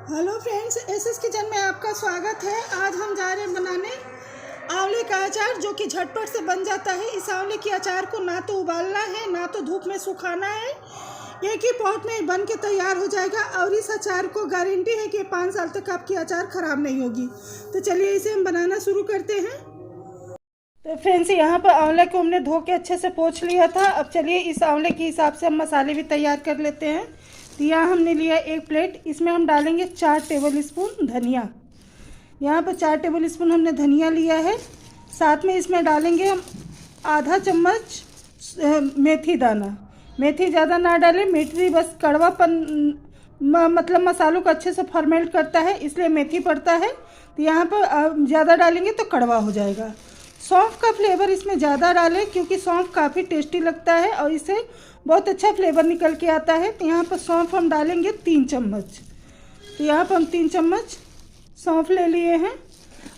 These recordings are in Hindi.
हेलो फ्रेंड्स, एसएस किचन में आपका स्वागत है। आज हम जा रहे हैं बनाने आंवले का अचार, जो कि झटपट से बन जाता है। इस आंवले के अचार को ना तो उबालना है, ना तो धूप में सुखाना है। एक ही पॉट में बन के तैयार हो जाएगा और इस अचार को गारंटी है कि 5 साल तक आपकी अचार ख़राब नहीं होगी। तो चलिए इसे हम बनाना शुरू करते हैं। तो फ्रेंड्स, यहाँ पर आंवले को हमने धो के अच्छे से पोंछ लिया था। अब चलिए इस आंवले के हिसाब से हम मसाले भी तैयार कर लेते हैं। तो यहाँ हमने लिया एक प्लेट, इसमें हम डालेंगे 4 टेबल स्पून धनिया। यहाँ पर 4 टेबल स्पून हमने धनिया लिया है। साथ में इसमें डालेंगे हम आधा चम्मच मेथी दाना। मेथी ज़्यादा ना डालें, मेथी बस कड़वापन मतलब मसालों को अच्छे से फर्मेंट करता है, इसलिए मेथी पड़ता है। तो यहाँ पर ज़्यादा डालेंगे तो कड़वा हो जाएगा। सौंफ का फ्लेवर इसमें ज़्यादा डालें, क्योंकि सौंफ काफ़ी टेस्टी लगता है और इससे बहुत अच्छा फ्लेवर निकल के आता है। तो यहाँ पर सौंफ हम डालेंगे 3 चम्मच। तो यहाँ पर हम 3 चम्मच सौंफ ले लिए हैं।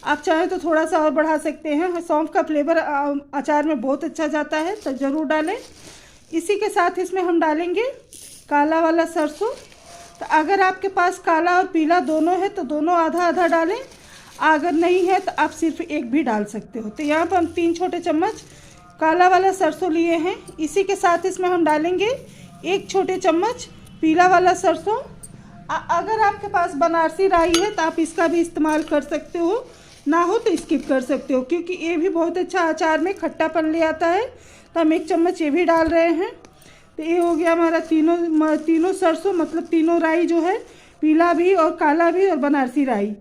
आप चाहें तो थोड़ा सा और बढ़ा सकते हैं। सौंफ का फ्लेवर अचार में बहुत अच्छा जाता है, तो ज़रूर डालें। इसी के साथ इसमें हम डालेंगे काला वाला सरसों। तो अगर आपके पास काला और पीला दोनों है तो दोनों आधा आधा डालें। अगर नहीं है तो आप सिर्फ एक भी डाल सकते हो। तो यहाँ पर हम 3 छोटे चम्मच काला वाला सरसों लिए हैं। इसी के साथ इसमें हम डालेंगे 1 छोटे चम्मच पीला वाला सरसों। अगर आपके पास बनारसी राई है तो आप इसका भी इस्तेमाल कर सकते हो, ना हो तो स्किप कर सकते हो, क्योंकि ये भी बहुत अच्छा अचार में खट्टापन ले आता है। तो हम 1 चम्मच ये भी डाल रहे हैं। तो ये हो गया हमारा तीनों सरसों, मतलब तीनों राई जो है, पीला भी और काला भी और बनारसी राई।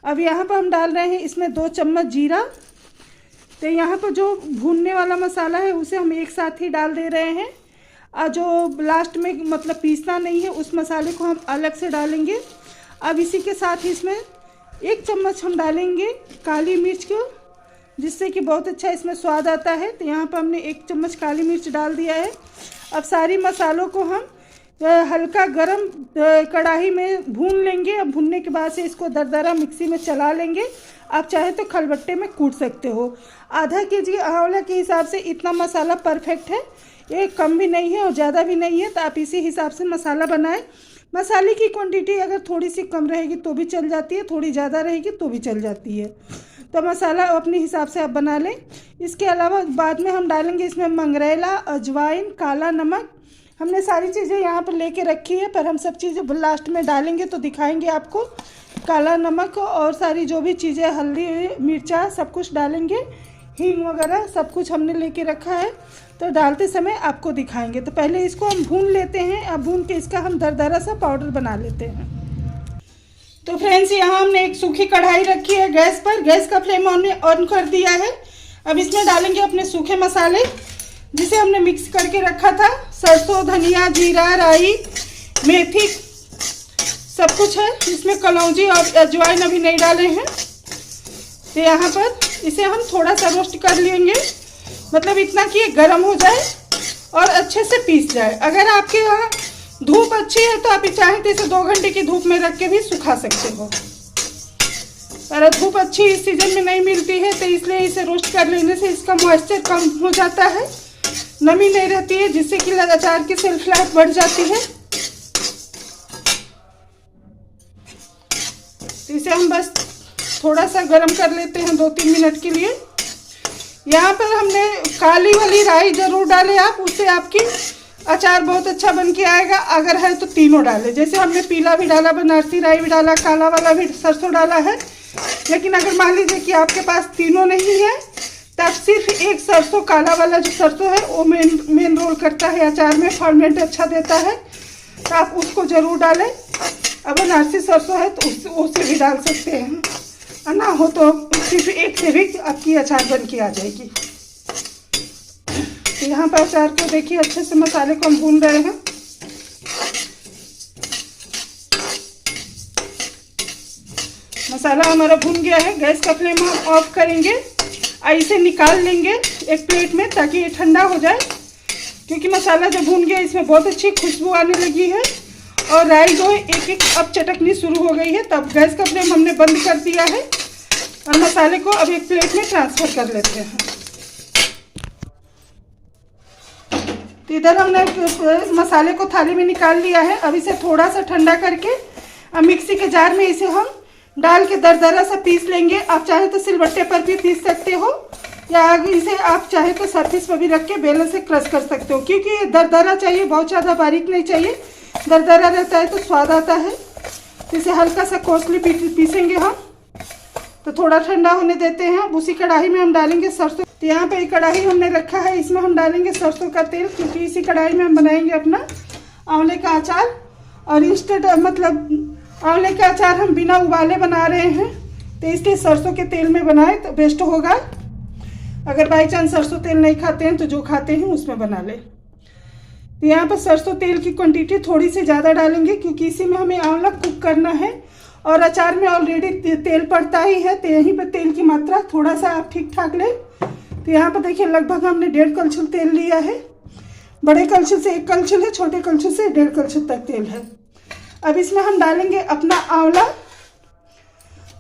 अब यहाँ पर हम डाल रहे हैं इसमें 2 चम्मच जीरा। तो यहाँ पर जो भूनने वाला मसाला है उसे हम एक साथ ही डाल दे रहे हैं, और जो लास्ट में मतलब पीसना नहीं है उस मसाले को हम अलग से डालेंगे। अब इसी के साथ ही इसमें 1 चम्मच हम डालेंगे काली मिर्च को, जिससे कि बहुत अच्छा इसमें स्वाद आता है। तो यहाँ पर हमने 1 चम्मच काली मिर्च डाल दिया है। अब सारी मसालों को हम हल्का गरम कढ़ाई में भून लेंगे। अब भूनने के बाद से इसको दरदरा मिक्सी में चला लेंगे। आप चाहे तो खलबट्टे में कूट सकते हो। आधा केजी आंवला के हिसाब से इतना मसाला परफेक्ट है, ये कम भी नहीं है और ज़्यादा भी नहीं है। तो आप इसी हिसाब से मसाला बनाएं। मसाले की क्वांटिटी अगर थोड़ी सी कम रहेगी तो भी चल जाती है, थोड़ी ज़्यादा रहेगी तो भी चल जाती है। तो मसाला अपने हिसाब से आप बना लें। इसके अलावा बाद में हम डालेंगे इसमें मंगरेला, अजवाइन, काला नमक। हमने सारी चीज़ें यहाँ पर लेके रखी है, पर हम सब चीज़ें लास्ट में डालेंगे तो दिखाएंगे आपको। काला नमक और सारी जो भी चीज़ें, हल्दी, मिर्चा, सब कुछ डालेंगे। हींग वगैरह सब कुछ हमने लेके रखा है, तो डालते समय आपको दिखाएंगे। तो पहले इसको हम भून लेते हैं। अब भून के इसका हम दरदरा सा पाउडर बना लेते हैं। तो फ्रेंड्स, यहाँ हमने एक सूखी कढ़ाई रखी है गैस पर। गैस का फ्लेम हमने ऑन कर दिया है। अब इसमें डालेंगे अपने सूखे मसाले, जिसे हमने मिक्स करके रखा था। सरसों, धनिया, जीरा, राई, मेथी, सब कुछ है। इसमें कलौंजी और अजवाइन अभी नहीं डाले हैं। तो यहाँ पर इसे हम थोड़ा सा रोस्ट कर लेंगे, मतलब इतना कि ये गर्म हो जाए और अच्छे से पीस जाए। अगर आपके यहाँ धूप अच्छी है तो आप चाहें तो इसे 2 घंटे की धूप में रख के भी सुखा सकते हो। पर धूप अच्छी इस सीजन में नहीं मिलती है, तो इसलिए इसे रोस्ट कर लेने से इसका मॉइस्चर कम हो जाता है, नमी नहीं रहती है, जिससे कि अचार की शेल्फ लाइफ बढ़ जाती है। तो इसे हम बस थोड़ा सा गर्म कर लेते हैं 2-3 मिनट के लिए। यहाँ पर हमने काली वाली राई जरूर डालें आप, उससे आपकी अचार बहुत अच्छा बन के आएगा। अगर है तो तीनों डालें, जैसे हमने पीला भी डाला, बनारसी राई भी डाला, काला वाला भी सरसों डाला है। लेकिन अगर मान लीजिए कि आपके पास तीनों नहीं है, तब सिर्फ एक सरसों, काला वाला जो सरसों है वो मेन रोल करता है अचार में, फर्मेंट अच्छा देता है, तो आप उसको ज़रूर डालें। अब बनारसी सरसों है तो उसे भी डाल सकते हैं, और ना हो तो सिर्फ एक से भी आपकी अचार बन के आ जाएगी। तो यहाँ पर अचार को देखिए अच्छे से मसाले को हम भून रहे हैं। मसाला हमारा भून गया है। गैस का फ्लेम हम ऑफ करेंगे और इसे निकाल लेंगे एक प्लेट में, ताकि ये ठंडा हो जाए। क्योंकि मसाला जब भून गया इसमें बहुत अच्छी खुशबू आने लगी है और राई जो है एक अब चटकनी शुरू हो गई है। तब गैस का फ्लेम हमने बंद कर दिया है और मसाले को अब एक प्लेट में ट्रांसफ़र कर लेते हैं। तो इधर हमने मसाले को थाली में निकाल लिया है। अब इसे थोड़ा सा ठंडा करके अब मिक्सी के जार में इसे हम डाल के दरदरा सा पीस लेंगे। आप चाहे तो सिलबट्टे पर भी पीस सकते हो, या इसे आप चाहे तो सरफेस पर भी रख के बेलन से क्रश कर सकते हो, क्योंकि ये दरदरा चाहिए, बहुत ज़्यादा बारीक नहीं चाहिए। दरदरा रहता है तो स्वाद आता है। इसे हल्का सा कोसली पीसेंगे हम। तो थोड़ा ठंडा होने देते हैं। अब उसी कढ़ाई में हम डालेंगे सरसों। तो यहाँ पे एक कढ़ाई हमने रखा है, इसमें हम डालेंगे सरसों का तेल, क्योंकि इसी कढ़ाई में हम बनाएंगे अपना आंवले का अचार। और इंस्टेंट मतलब आंवले का अचार हम बिना उबाले बना रहे हैं, तो इसलिए सरसों के तेल में बनाए तो बेस्ट होगा। अगर बाई चांस सरसों तेल नहीं खाते हैं तो जो खाते हैं उसमें बना ले। तो यहाँ पर सरसों तेल की क्वांटिटी थोड़ी सी ज़्यादा डालेंगे, क्योंकि इसी में हमें आंवला कुक करना है और अचार में ऑलरेडी तेल पड़ता ही है, तो यहीं पर तेल की मात्रा थोड़ा सा आप ठीक ठाक लें। तो यहाँ पर देखिए लगभग हमने 1.5 कलछुल तेल लिया है। बड़े कलछुल से 1 कलछुल है, छोटे कलछुल से 1.5 कलछुल तक तेल है। अब इसमें हम डालेंगे अपना आंवला,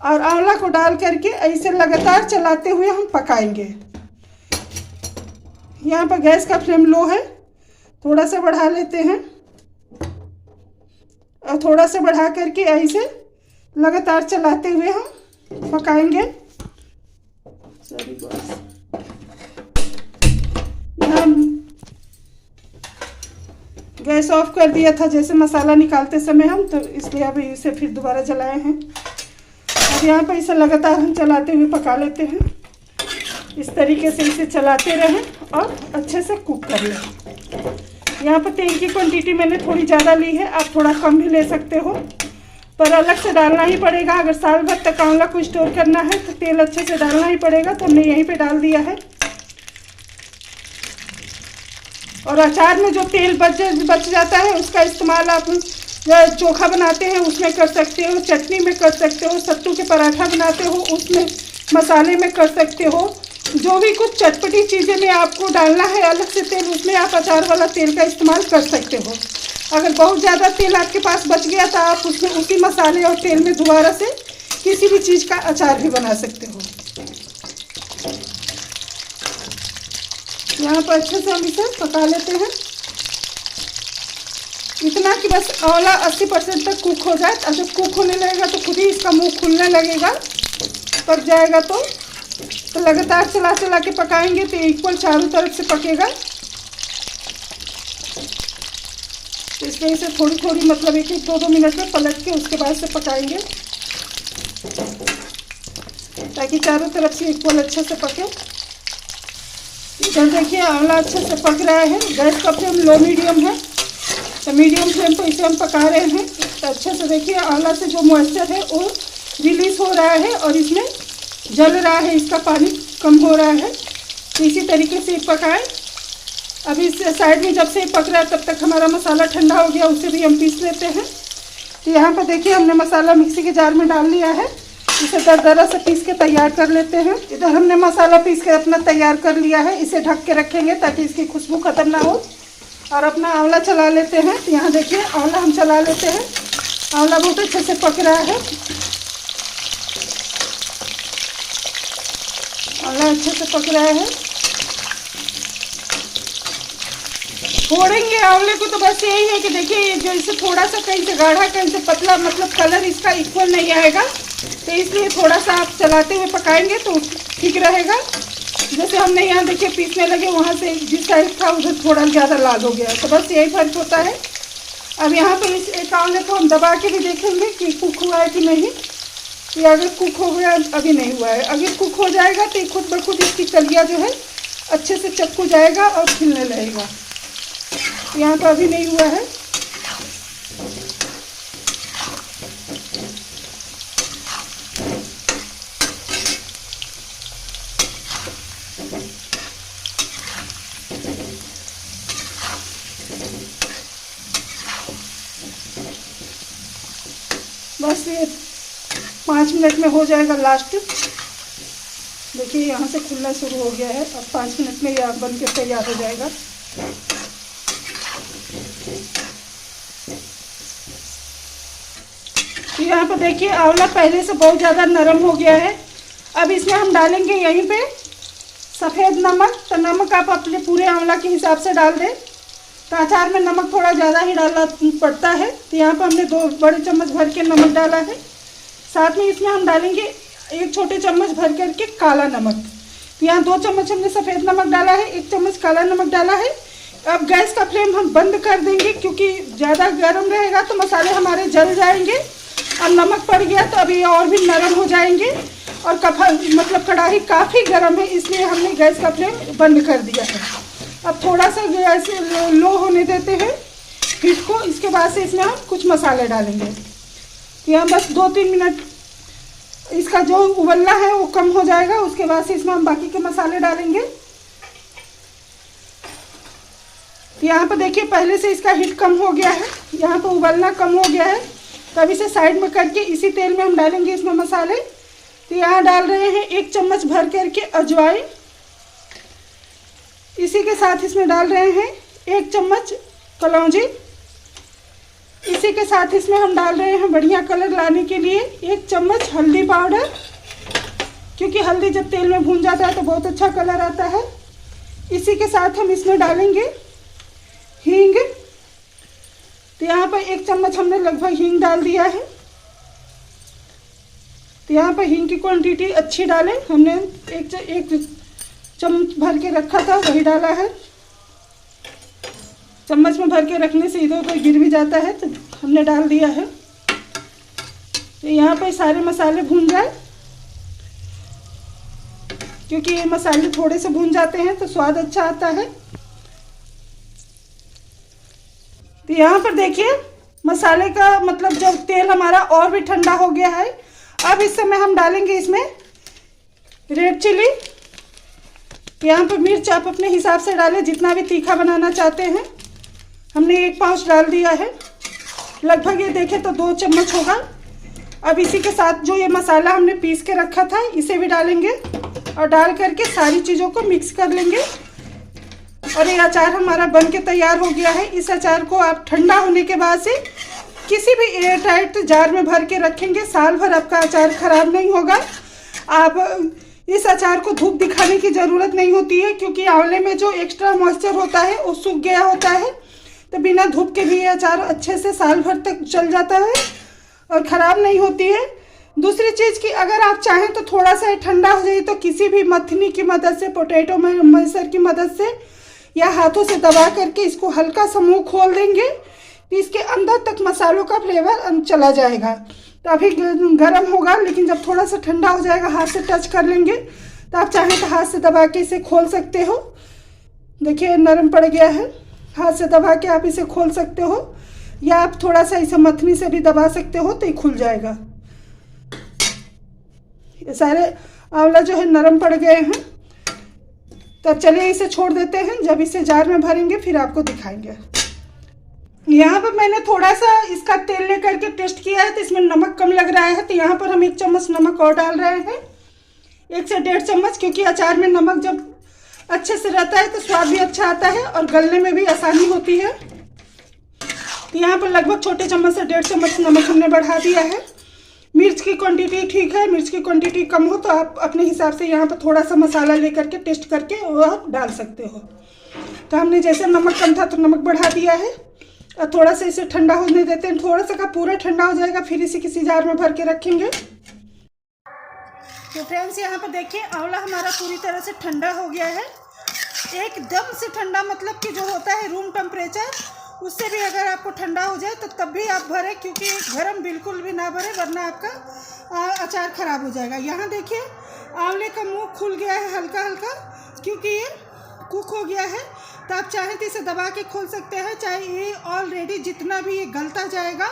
और आंवला को डाल करके ऐसे लगातार चलाते हुए हम पकाएंगे। यहाँ पर गैस का फ्लेम लो है, थोड़ा सा बढ़ा लेते हैं और थोड़ा सा बढ़ा करके ऐसे लगातार चलाते हुए हम पकाएंगे। यहाँ गैस ऑफ कर दिया था जैसे मसाला निकालते समय हम, तो इसलिए अभी इसे फिर दोबारा जलाए हैं। अब यहाँ पर इसे लगातार हम चलाते हुए पका लेते हैं। इस तरीके से इसे चलाते रहें और अच्छे से कुक कर लें। यहाँ पर तेल की क्वांटिटी मैंने थोड़ी ज़्यादा ली है, आप थोड़ा कम भी ले सकते हो, पर अलग से डालना ही पड़ेगा। अगर साल भर तक आंवला को स्टोर करना है तो तेल अच्छे से डालना ही पड़ेगा, तो हमने यहीं पे डाल दिया है। और अचार में जो तेल बच जाता है उसका इस्तेमाल आप चोखा बनाते हैं उसमें कर सकते हो, चटनी में कर सकते हो, सत्तू के पराठा बनाते हो उसमें मसाले में कर सकते हो। जो भी कुछ चटपटी चीज़ें में आपको डालना है अलग से तेल, उसमें आप अचार वाला तेल का इस्तेमाल कर सकते हो। अगर बहुत ज़्यादा तेल आपके पास बच गया तो आप उसमें उसी मसाले और तेल में दोबारा से किसी भी चीज़ का अचार भी बना सकते हो। यहाँ पर अच्छे से हम इसे पका लेते हैं, इतना कि बस आंवला 80% तक कुक हो जाए। और जब कुक होने लगेगा तो खुद ही इसका मुंह खुलने लगेगा, पक जाएगा। तो लगातार चला चला के पकाएंगे तो इक्वल चारों तरफ से पकेगा। तो इसमें इसे थोड़ी थोड़ी मतलब 1-2 मिनट में पलट के उसके बाद से पकाएंगे, ताकि चारों तरफ से इक्वल अच्छे से पके। इधर देखिए आंवला अच्छे से पक रहा है। गैस का फ्लेम लो मीडियम है, तो मीडियम फ्लेम पर इसे हम पका रहे हैं। तो अच्छे से देखिए आंवला से जो मॉइस्चर है वो रिलीज हो रहा है और इसमें जल रहा है, इसका पानी कम हो रहा है। तो इसी तरीके से पकाएं। अभी इस साइड में जब से पक रहा है तब तक हमारा मसाला ठंडा हो गया, उसे भी हम पीस लेते हैं। तो यहाँ पर देखिए हमने मसाला मिक्सी के जार में डाल लिया है, इसे दरदरा से पीस के तैयार कर लेते हैं। इधर हमने मसाला पीस के अपना तैयार कर लिया है, इसे ढक के रखेंगे ताकि इसकी खुशबू खत्म ना हो। और अपना आंवला चला लेते हैं। तो यहाँ देखिए आंवला हम चला लेते हैं। आंवला बहुत अच्छे से पक रहा है, आंवला अच्छे से पक रहा है। फोड़ेंगे आंवले को तो बस यही है कि देखिए जैसे थोड़ा सा कहीं से गाढ़ा कहीं से पतला, मतलब कलर इसका इक्वल नहीं आएगा, तो इसलिए थोड़ा सा आप चलाते हुए पकाएंगे तो ठीक रहेगा। जैसे हमने यहाँ देखिए पीसने लगे, वहाँ से जिस साइड था उधर थोड़ा ज़्यादा लाल हो गया, तो बस यही फर्क होता है। अब यहाँ पे इस एक आंवले को हम दबा के भी देखेंगे कि कुक हुआ है कि नहीं। ये अगर कुक हो गया, अभी नहीं हुआ है, अगर कुक हो जाएगा तो खुद ब खुद इसकी कलियाँ जो है अच्छे से चक्कू जाएगा और खिलने लगेगा। यहाँ पर अभी नहीं हुआ है। बस ये 5 मिनट में हो जाएगा लास्ट। देखिए यहाँ से खुलना शुरू हो गया है, अब 5 मिनट में ये बन के तैयार हो जाएगा। यहाँ पर देखिए आंवला पहले से बहुत ज़्यादा नरम हो गया है। अब इसमें हम डालेंगे यहीं पे सफ़ेद नमक। तो नमक आप अपने पूरे आंवला के हिसाब से डाल दें। तो अचार में नमक थोड़ा ज़्यादा ही डालना पड़ता है। तो यहाँ पर हमने 2 बड़े चम्मच भर के नमक डाला है। साथ में इसमें हम डालेंगे 1 छोटे चम्मच भर करके काला नमक। तो यहाँ 2 चम्मच हमने सफ़ेद नमक डाला है, 1 चम्मच काला नमक डाला है। अब गैस का फ्लेम हम बंद कर देंगे, क्योंकि ज़्यादा गर्म रहेगा तो मसाले हमारे जल जाएंगे। अब नमक पड़ गया तो अभी और भी नरम हो जाएंगे। और कढ़ाई काफ़ी गर्म है, इसलिए हमने गैस का फ्लेम बंद कर दिया है। अब थोड़ा सा गैस लो होने देते हैं हीट को। इसके बाद से इसमें हम कुछ मसाले डालेंगे। यहाँ बस 2-3 मिनट इसका जो उबलना है वो कम हो जाएगा, उसके बाद से इसमें हम बाकी के मसाले डालेंगे। यहाँ पर देखिए पहले से इसका हीट कम हो गया है, यहाँ पर उबलना कम हो गया है। तब इसे साइड में करके इसी तेल में हम डालेंगे इसमें मसाले। तो यहाँ डाल रहे हैं 1 चम्मच भर करके अजवाइन। इसी के साथ इसमें डाल रहे हैं 1 चम्मच कलौंजी। इसी के साथ इसमें हम डाल रहे हैं बढ़िया कलर लाने के लिए 1 चम्मच हल्दी पाउडर, क्योंकि हल्दी जब तेल में भून जाता है तो बहुत अच्छा कलर आता है। इसी के साथ हम इसमें डालेंगे हींग। तो यहाँ पर 1 चम्मच हमने लगभग हींग डाल दिया है। तो यहाँ पर हींग की क्वांटिटी अच्छी डालें। हमने एक चम्मच भर के रखा था, वही डाला है। चम्मच में भर के रखने से इधर उधर गिर भी जाता है, तो हमने डाल दिया है। तो यहाँ पर सारे मसाले भून जाए, क्योंकि ये मसाले थोड़े से भून जाते हैं तो स्वाद अच्छा आता है। तो यहाँ पर देखिए मसाले का मतलब जब तेल हमारा और भी ठंडा हो गया है। अब इस समय हम डालेंगे इसमें रेड चिली। यहाँ पर मिर्च आप अपने हिसाब से डालें, जितना भी तीखा बनाना चाहते हैं। हमने 1 पाउच डाल दिया है, लगभग ये देखें तो 2 चम्मच होगा। अब इसी के साथ जो ये मसाला हमने पीस के रखा था इसे भी डालेंगे और डाल करके सारी चीज़ों को मिक्स कर लेंगे। और ये अचार हमारा बन के तैयार हो गया है। इस अचार को आप ठंडा होने के बाद से किसी भी एयर टाइट जार में भर के रखेंगे, साल भर आपका अचार खराब नहीं होगा। आप इस अचार को धूप दिखाने की ज़रूरत नहीं होती है, क्योंकि आंवले में जो एक्स्ट्रा मॉइस्चर होता है वो सूख गया होता है। तो बिना धूप के भी ये अचार अच्छे से साल भर तक चल जाता है और ख़राब नहीं होती है। दूसरी चीज़ कि अगर आप चाहें तो थोड़ा सा ठंडा हो जाए तो किसी भी मथनी की मदद से, पोटैटो मैशर की मदद से या हाथों से दबा करके इसको हल्का सा मुँह खोल देंगे तो इसके अंदर तक मसालों का फ्लेवर चला जाएगा। तो अभी गर्म होगा, लेकिन जब थोड़ा सा ठंडा हो जाएगा हाथ से टच कर लेंगे तो आप चाहें तो हाथ से दबा के इसे खोल सकते हो। देखिए नरम पड़ गया है, हाथ से दबा के आप इसे खोल सकते हो, या आप थोड़ा सा इसे मथनी से भी दबा सकते हो तो ये खुल जाएगा। ये सारे आंवला जो है नरम पड़ गए हैं। तब चलिए इसे छोड़ देते हैं, जब इसे जार में भरेंगे फिर आपको दिखाएंगे। यहाँ पर मैंने थोड़ा सा इसका तेल लेकर के टेस्ट किया है तो इसमें नमक कम लग रहा है। तो यहाँ पर हम 1 चम्मच नमक और डाल रहे हैं, 1 से 1.5 चम्मच, क्योंकि अचार में नमक जब अच्छे से रहता है तो स्वाद भी अच्छा आता है और गलने में भी आसानी होती है। तो यहाँ पर लगभग छोटे चम्मच से 1.5 चम्मच नमक हमने बढ़ा दिया है। मिर्च की क्वांटिटी ठीक है, मिर्च की क्वांटिटी कम हो तो आप अपने हिसाब से यहाँ पर थोड़ा सा मसाला लेकर के टेस्ट करके वो आप डाल सकते हो। तो हमने जैसे नमक कम था तो नमक बढ़ा दिया है और थोड़ा सा इसे ठंडा होने देते हैं। थोड़ा सा का पूरा ठंडा हो जाएगा फिर इसे किसी जार में भर के रखेंगे। तो फ्रेंड्स यहाँ पर देखिए आंवला हमारा पूरी तरह से ठंडा हो गया है, एकदम से ठंडा, मतलब कि जो होता है रूम टेम्परेचर उससे भी अगर आपको ठंडा हो जाए तो तब भी आप भरें, क्योंकि गरम बिल्कुल भी ना भरें वरना आपका अचार ख़राब हो जाएगा। यहाँ देखिए आंवले का मुंह खुल गया है हल्का हल्का, क्योंकि ये कुक हो गया है। तो आप चाहें तो इसे दबा के खोल सकते हैं, चाहे ये ऑलरेडी जितना भी ये गलता जाएगा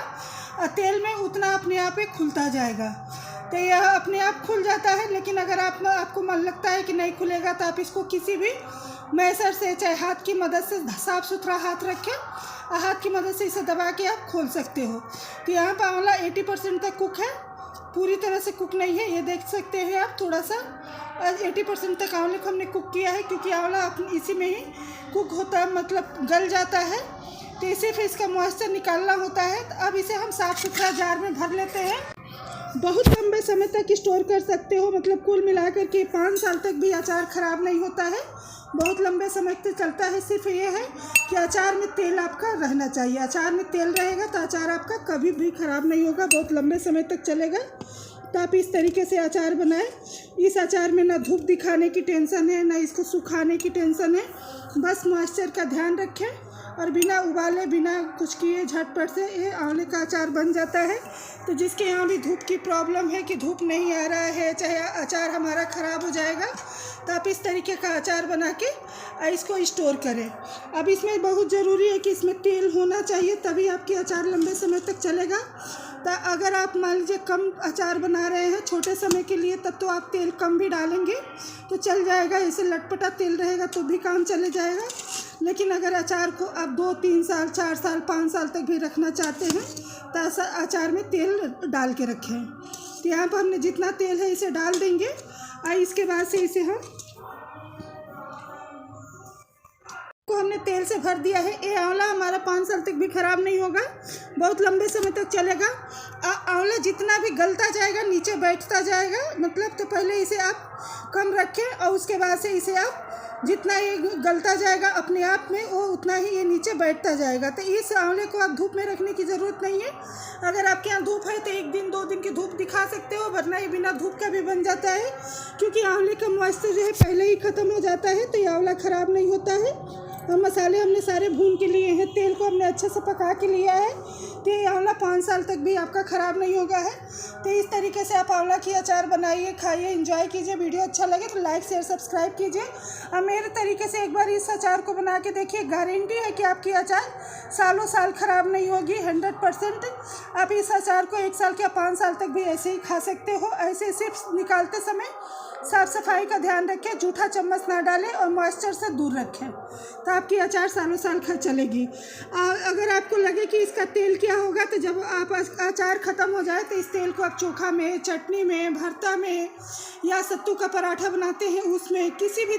तेल में उतना अपने आप ही खुलता जाएगा। तो यह अपने आप खुल जाता है, लेकिन अगर आपको मन लगता है कि नहीं खुलेगा तो आप इसको किसी भी मैसर से, चाहे हाथ की मदद से, साफ़ सुथरा हाथ रखें, हाथ की मदद से इसे दबा के आप खोल सकते हो। तो यहाँ पर आंवला 80% तक कुक है, पूरी तरह से कुक नहीं है, ये देख सकते हैं आप। थोड़ा सा 80% तक आंवले को हमने कुक किया है, क्योंकि आंवला इसी में ही कुक होता है, मतलब गल जाता है। तो इसे फिर इसका मॉइस्चर निकालना होता है। तो अब इसे हम साफ़ सुथरा जार में भर लेते हैं। बहुत लंबे समय तक स्टोर कर सकते हो, मतलब कुल मिलाकर के 5 साल तक भी अचार ख़राब नहीं होता है बहुत लंबे समय तक चलता है। सिर्फ ये है कि अचार में तेल आपका रहना चाहिए। अचार में तेल रहेगा तो अचार आपका कभी भी ख़राब नहीं होगा, बहुत लंबे समय तक चलेगा। तो आप इस तरीके से अचार बनाएं। इस अचार में ना धूप दिखाने की टेंशन है, ना इसको सुखाने की टेंशन है। बस मॉइस्चर का ध्यान रखें और बिना उबाले बिना कुछ किए झटपट से ये आंवले का अचार बन जाता है। तो जिसके यहाँ भी धूप की प्रॉब्लम है कि धूप नहीं आ रहा है, चाहे अचार हमारा ख़राब हो जाएगा, तो आप इस तरीके का अचार बना के इसको स्टोर करें। अब इसमें बहुत ज़रूरी है कि इसमें तेल होना चाहिए, तभी आपकी अचार लंबे समय तक चलेगा। तो अगर आप मान लीजिए कम अचार बना रहे हैं छोटे समय के लिए, तब तो आप तेल कम भी डालेंगे तो चल जाएगा। ऐसे लटपटा तेल रहेगा तो भी काम चले जाएगा। लेकिन अगर अचार को आप 2-3 साल 4 साल 5 साल तक भी रखना चाहते हैं तो अचार में तेल डाल के रखें। तो यहाँ पर हमने जितना तेल है इसे डाल देंगे और इसके बाद से इसे हमने तेल से भर दिया है। ये आंवला हमारा 5 साल तक भी ख़राब नहीं होगा, बहुत लंबे समय तक चलेगा। आंवला जितना भी गलता जाएगा नीचे बैठता जाएगा, मतलब तो पहले इसे आप कम रखें और उसके बाद से इसे आप जितना ये गलता जाएगा अपने आप में वो उतना ही ये नीचे बैठता जाएगा। तो इस आंवले को आप धूप में रखने की ज़रूरत नहीं है। अगर आपके यहाँ धूप है तो 1 दिन 2 दिन की धूप दिखा सकते हो, वरना ये बिना धूप का भी बन जाता है, क्योंकि आंवले का मॉइस्चर जो है पहले ही ख़त्म हो जाता है। तो ये आंवला ख़राब नहीं होता है। और मसाले हमने सारे भून के लिए हैं, तेल को हमने अच्छे से पका के लिया है। तो ये आंवला 5 साल तक भी आपका ख़राब नहीं होगा है। तो इस तरीके से आप आंवला की अचार बनाइए, खाइए, एंजॉय कीजिए। वीडियो अच्छा लगे तो लाइक शेयर सब्सक्राइब कीजिए और मेरे तरीके से एक बार इस अचार को बना के देखिए। गारंटी है कि आपकी अचार सालों साल ख़राब नहीं होगी, 100%। आप इस अचार को 1 साल या 5 साल तक भी ऐसे ही खा सकते हो। ऐसे सिर्फ निकालते समय साफ़ सफाई का ध्यान रखें, जूठा चम्मच ना डालें और मॉइस्चर से दूर रखें, तो आपकी अचार सालों साल चलेगी। अगर आपको लगे कि इसका तेल क्या होगा, तो जब आप अचार ख़त्म हो जाए तो इस तेल को आप चोखा में, चटनी में, भरता में या सत्तू का पराठा बनाते हैं उसमें, किसी भी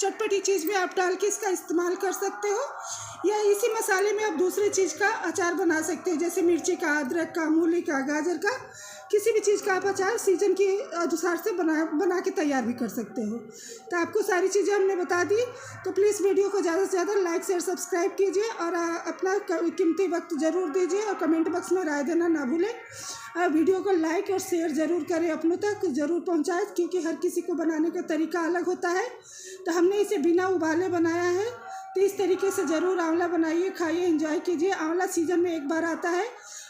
चटपटी चीज़ में आप डाल के इसका इस्तेमाल कर सकते हो। या इसी मसाले में आप दूसरी चीज़ का अचार बना सकते हो, जैसे मिर्ची का, अदरक का, मूली का, गाजर का, किसी भी चीज़ का आप अचार सीजन के अनुसार से बना के तैयार भी कर सकते हो। तो आपको सारी चीज़ें हमने बता दी। तो प्लीज़ वीडियो को ज़्यादा से ज़्यादा लाइक शेयर सब्सक्राइब कीजिए और अपना कीमती वक्त ज़रूर दीजिए और कमेंट बॉक्स में राय देना ना भूलें। वीडियो को लाइक और शेयर ज़रूर करें, अपनों तक ज़रूर पहुँचाएं, क्योंकि हर किसी को बनाने का तरीका अलग होता है। तो हमने इसे बिना उबाले बनाया है। तो इस तरीके से ज़रूर आंवला बनाइए, खाइए, एंजॉय कीजिए। आंवला सीजन में एक बार आता है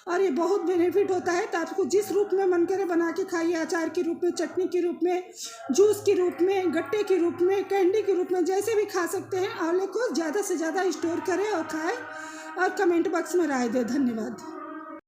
और ये बहुत बेनिफिट होता है। तो आपको जिस रूप में मन करे बना के खाइए, अचार के रूप में, चटनी के रूप में, जूस के रूप में, गट्टे के रूप में, कैंडी के रूप में, जैसे भी खा सकते हैं। आंवले को ज़्यादा से ज़्यादा स्टोर करें और खाएं और कमेंट बॉक्स में राय दें। धन्यवाद।